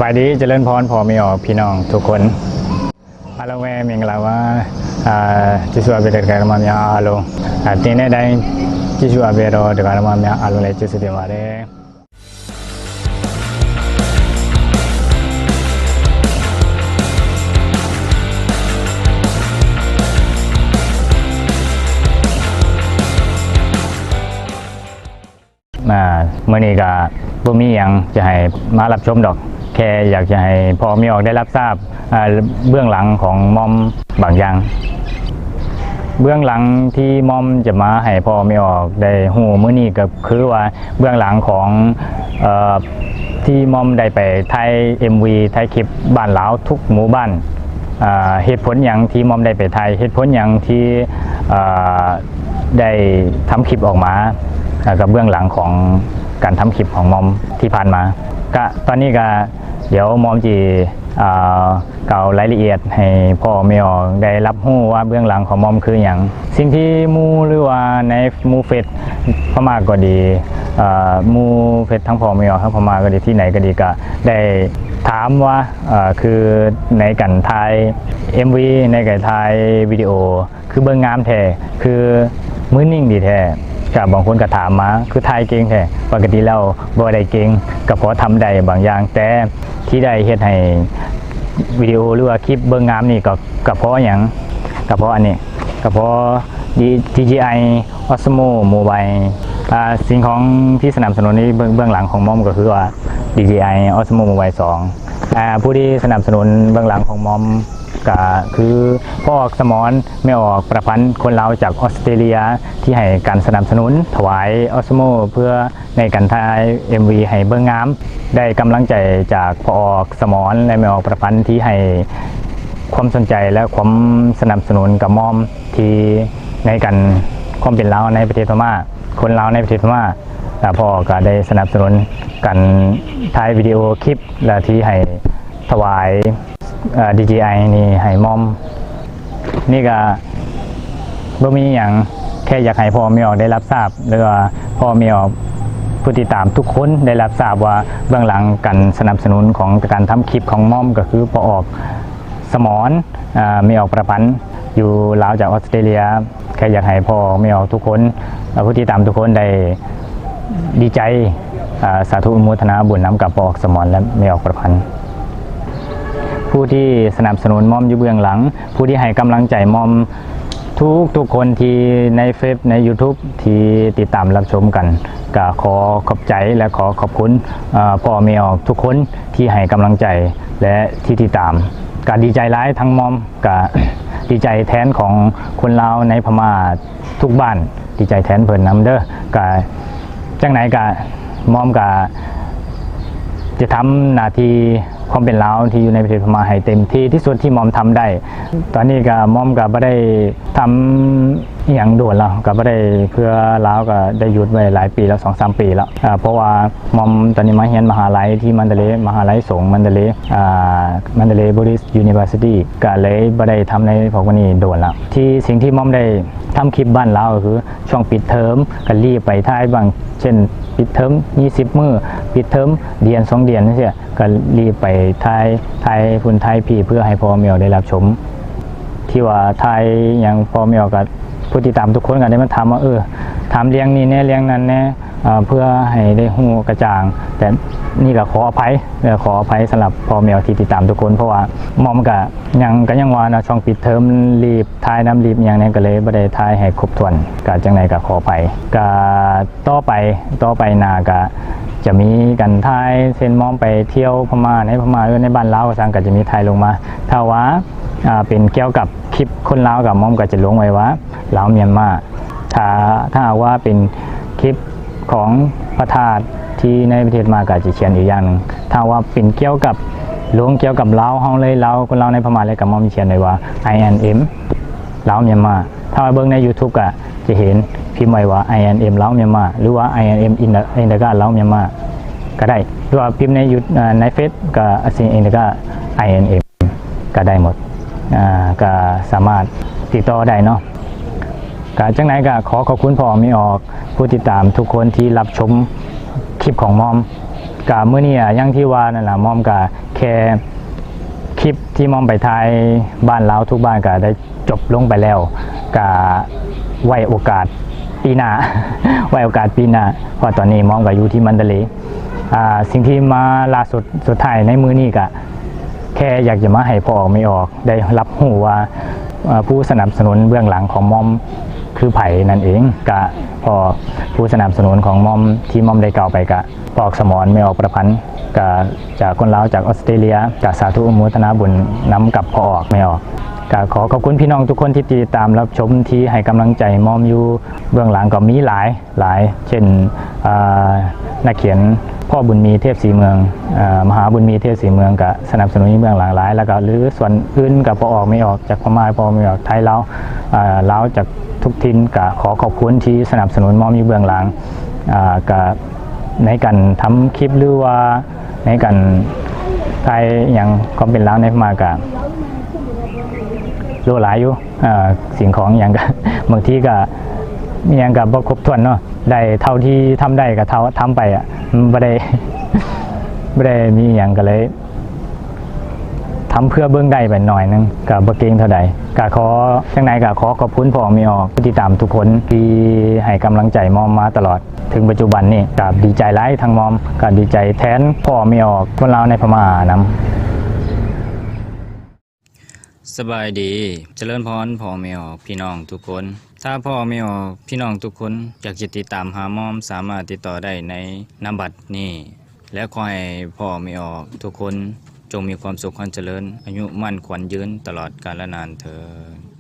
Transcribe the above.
บายดีเจริญพรพอมีออกพี่น้องทุกคนอาลงแม่เมียงลาว่าจิสวาเบเดกการมาเมียอาลงตีนได้จิสวาเบโรเดกการมาเมียอาลงเลยจิสเดมาเรเมื่อนี้ก็บ่มีอย่างจะให้มารับชมดอกแค่อยากจะให้พอมีออกได้รับทราบเบื้องหลังของมอมบางอย่างเบื้องหลังที่มอมจะมาให้พอมีออกได้หูมื้อนี้ก็คือว่าเบื้องหลังของที่มอมได้ไปถ่าย MV ถ่ายคลิปบ้านลาวทุกหมู่บ้านเหตุผลอย่างที่มอมได้ไปถ่ายเหตุผลอย่างที่ได้ทำคลิปออกมากับเบื้องหลังของการทำคลิปของมอมที่ผ่านมาก็ตอนนี้ก็เดี๋ยวมอมจีเก่ารายละเอียดให้พ่อไม่ออกได้รับรู้ว่าเบื้องหลังของมอมคืออย่างสิ่งที่มูหรือว่าในมูเฟสพม่าก็ดีมูเฟสทั้งพ่อไม่ออกทั้งพม่าก็ดีที่ไหนก็ดีก็ได้ถามว่าคือในการถ่าย MV ในการถ่ายวิดีโอคือเบื้องงามแท้คือมื้อนิ่งดีแท้กับบางคนก็ถามมาคือถ่ายเก่งแท้ปกติแล้วบ่ได้เก่งก็พอทำได้บางอย่างแต่ที่ได้เฮ็ดให้วิดีโอหรือว่าคลิปเบิ่งงามนี่ก็เพราะอย่างก็เพราะอันนี้ก็เพราะ DJI Osmo Mobile สิ่งของที่สนับสนุนนี้เบื้องหลังของมอมก็คือว่า DJI Osmo Mobile 2ผู้ที่สนับสนุนเบื้องหลังของมอมก็คือพ่อออกสมรไม่ออกประพันธ์คนลาวจากออสเตรเลียที่ให้การสนับสนุนถวายออสโมเพื่อในการถ่าย MV ให้เบื้องงามได้กำลังใจจากพ่อออกสมรและไม่ออกประพันธ์ที่ให้ความสนใจและความสนับสนุนกับมอมที่ในการความเป็นลาวในประเทศพม่าคนลาวในประเทศพม่าพ่อก็ได้สนับสนุนการถ่ายวิดีโอคลิปและที่ให้ถวายDJI นี่ให้มอมนี่ก็บ่มีอย่างแค่อยากให้พ่อมีออกได้รับทราบหรือว่าพ่อมีออกผู้ติดตามทุกคนได้รับทราบว่าเบื้องหลังการสนับสนุนของการทำคลิปของมอมก็คือพ่อออกสมรมีออกประพันธ์อยู่ลาวจากออสเตรเลียแค่อยากให้พ่อมีออกทุกคนผู้ติดตามทุกคนได้ดีใจสาธุอนุโมทนาบุญนำกับพ่อออกสมรและมีออกประพันธ์ผู้ที่สนับสนุนมอมอยู่เบื้องหลังผู้ที่ให้กำลังใจมอมทุกคนที่ในเฟซใน YouTube ที่ติดตามรับชมกันก็ขอขอบใจและขอขอบคุณพ่อแม่ออกทุกคนที่ให้กำลังใจและที่ติดตามก็ดีใจร้ายทั้งมอมก็ดีใจแทนของคนลาวในพม่าทุกบ้านดีใจแทนเพิ่นนำเด้อก็จังไหนก็มอมก็จะทำหน้าที่ความเป็นลาวที่อยู่ในประเทศพม่าให้เต็มที่สุดที่มอมทำได้ตอนนี้ก็มอมก็ไม่ได้ทำอย่างด่วนแล้วก็ไม่ได้เพื่อลาวก็ได้หยุดไว้หลายปีแล้ว 2-3 ปีแล้วเพราะว่ามอมตอนนี้มาเรียนมหาลัยที่มันเดเลมหาลัยสงฆ์มันเดเลบุริสยูนิเวอร์ซิตี้ก็เลยไม่ได้ทำในพวกนี้ด่วนแล้วที่สิ่งที่มอมได้ทำคลิปบ้านลาวก็คือช่วงปิดเทอมก็รีบไปถ่ายบางเช่นปิดเทอม20 มื้อปิดเทอมเดือน2 เดือนนี่สิก็รีบไปถ่ายฝุ่นถ่ายพี่เพื่อให้พ่อแม่ได้รับชมที่ว่าถ่ายอย่างพ่อแม่กับผู้ติดตามทุกคนก็ได้มาถามว่าถามเลี้ยงนี่แน่เลี้ยงนั้นแน่เพื่อให้ได้หูกระจ่างแต่นี่ก็ขออภัยสำหรับพ่อแม่ที่ติดตามทุกคนเพราะว่ามอมก็ยังว่านะช่องปิดเทอมรีบถ่ายน้ำรีบอย่างนี้ก็เลยไม่ได้ถ่ายให้ครบถ้วนก็จังไหนก็ขออภัยก็ต่อไปนาก็จะมีกันถ่ายเส้นมอมไปเที่ยวพม่าในบ้านลาวสังก็จะมีถ่ายลงมาถ้าว่าเป็นเกี่ยวกับคลิปคนลาวกับมอมก็จะลงไว้ว่าลาวเมียนมาถ้าว่าเป็นคลิปของพระธาตุที่ในประเทศมาก็จะเขียนอีกอย่างนึงถ้าว่าเป็นเกี่ยวกับเกี่ยวกับลาวเฮาเลยลาวคนลาวในพม่าเลยกับมอมเขียนไว้ว่า INM ลาวเมียนมาถ้าเบิ่งใน YouTube ก็จะเห็นพิมพ์ไว้ว่า INM ลาวเมียนมาหรือว่า INM อินเดกาลาวเมียนมาก็ได้หรือว่าพิมพ์ในเฟซก็สิ่งอินเดกา INM ก็ได้หมดก็สามารถติดต่อได้เนาะก็จังไหนก็ขอบคุณพ่อมีออกผู้ติดตามทุกคนที่รับชมคลิปของมอม กะมื้อนี้อย่างที่ว่านั่นล่ะมอมกะแค่คลิปที่มอมไปถ่ายบ้านเราทุกบ้านก็ได้จบลงไปแล้วกะไว้โอกาสปีหน้า ไว้โอกาสปีหน้าเพราะตอนนี้มอมก็อยู่ที่มันเดเลย์สิ่งที่มาล่าสุดสุดท้ายในมื้อนี้ก็แค่อยากจะมาให้พ่อออกไม่ออกได้รับรู้ว่าผู้สนับสนุนเบื้องหลังของมอมคือไผ่นั่นเองกะพอผู้สนับสนุนของมอมที่มอมได้กล่าวไปกะปอกสมรไม่ออกประพันธ์กะจากคนลาวจากออสเตรเลียกะสาธุอนุโมทนาบุญนำกับพ่อออกไม่ออกกะขอขอบคุณพี่น้องทุกคนที่ติดตามรับชมที่ให้กำลังใจมอมอยู่เบื้องหลังก็มีหลายเช่นนักเขียนพ่อบุญมีเทพศรีเมืองมหาบุญมีเทพศรีเมืองก็สนับสนุนเบื้องหลังหลายแล้วก็หรือส่วนอื่นกับพอออกไม่ออกจากพม่าพอไม่ออกไทยลาวจากทุกทินก็ขอขอบคุณที่สนับสนุนมอมอยู่เบื้องหลังกับในการทำคลิปหรือว่าในการไทยอย่างความเป็นลาวในพม่าก็รู้หลายอยู่สิ่งของอย่างก็บางทีก็ยังกับครบถ้วนเนาะได้เท่าที่ทำได้ก็เท่าทำไปไม่ได้มีอย่างก็เลยทำเพื่อเบื้องได้ไปหน่อยนึงกับบเก่งเท่าใดก็ขอจังไหนก็ขอขอบคุณพ่อมีออกผู้ติดตามทุกคนที่ให้กำลังใจมอมมาตลอดถึงปัจจุบันนี่ก็ดีใจหลายทางมอมก็ดีใจแทนพ่อมีออกคนลาวในพม่านำสบายดีเจริญพรพ่อแม่ออกพี่น้องทุกคนถ้าพ่อแม่ออกพี่น้องทุกคนอยากจะติดตามหามอมสามารถติดต่อได้ในนามบัตรนี้และขอให้พ่อแม่ออกทุกคนจงมีความสุขความเจริญอายุมั่นขวัญยืนตลอดกาลนานเถิด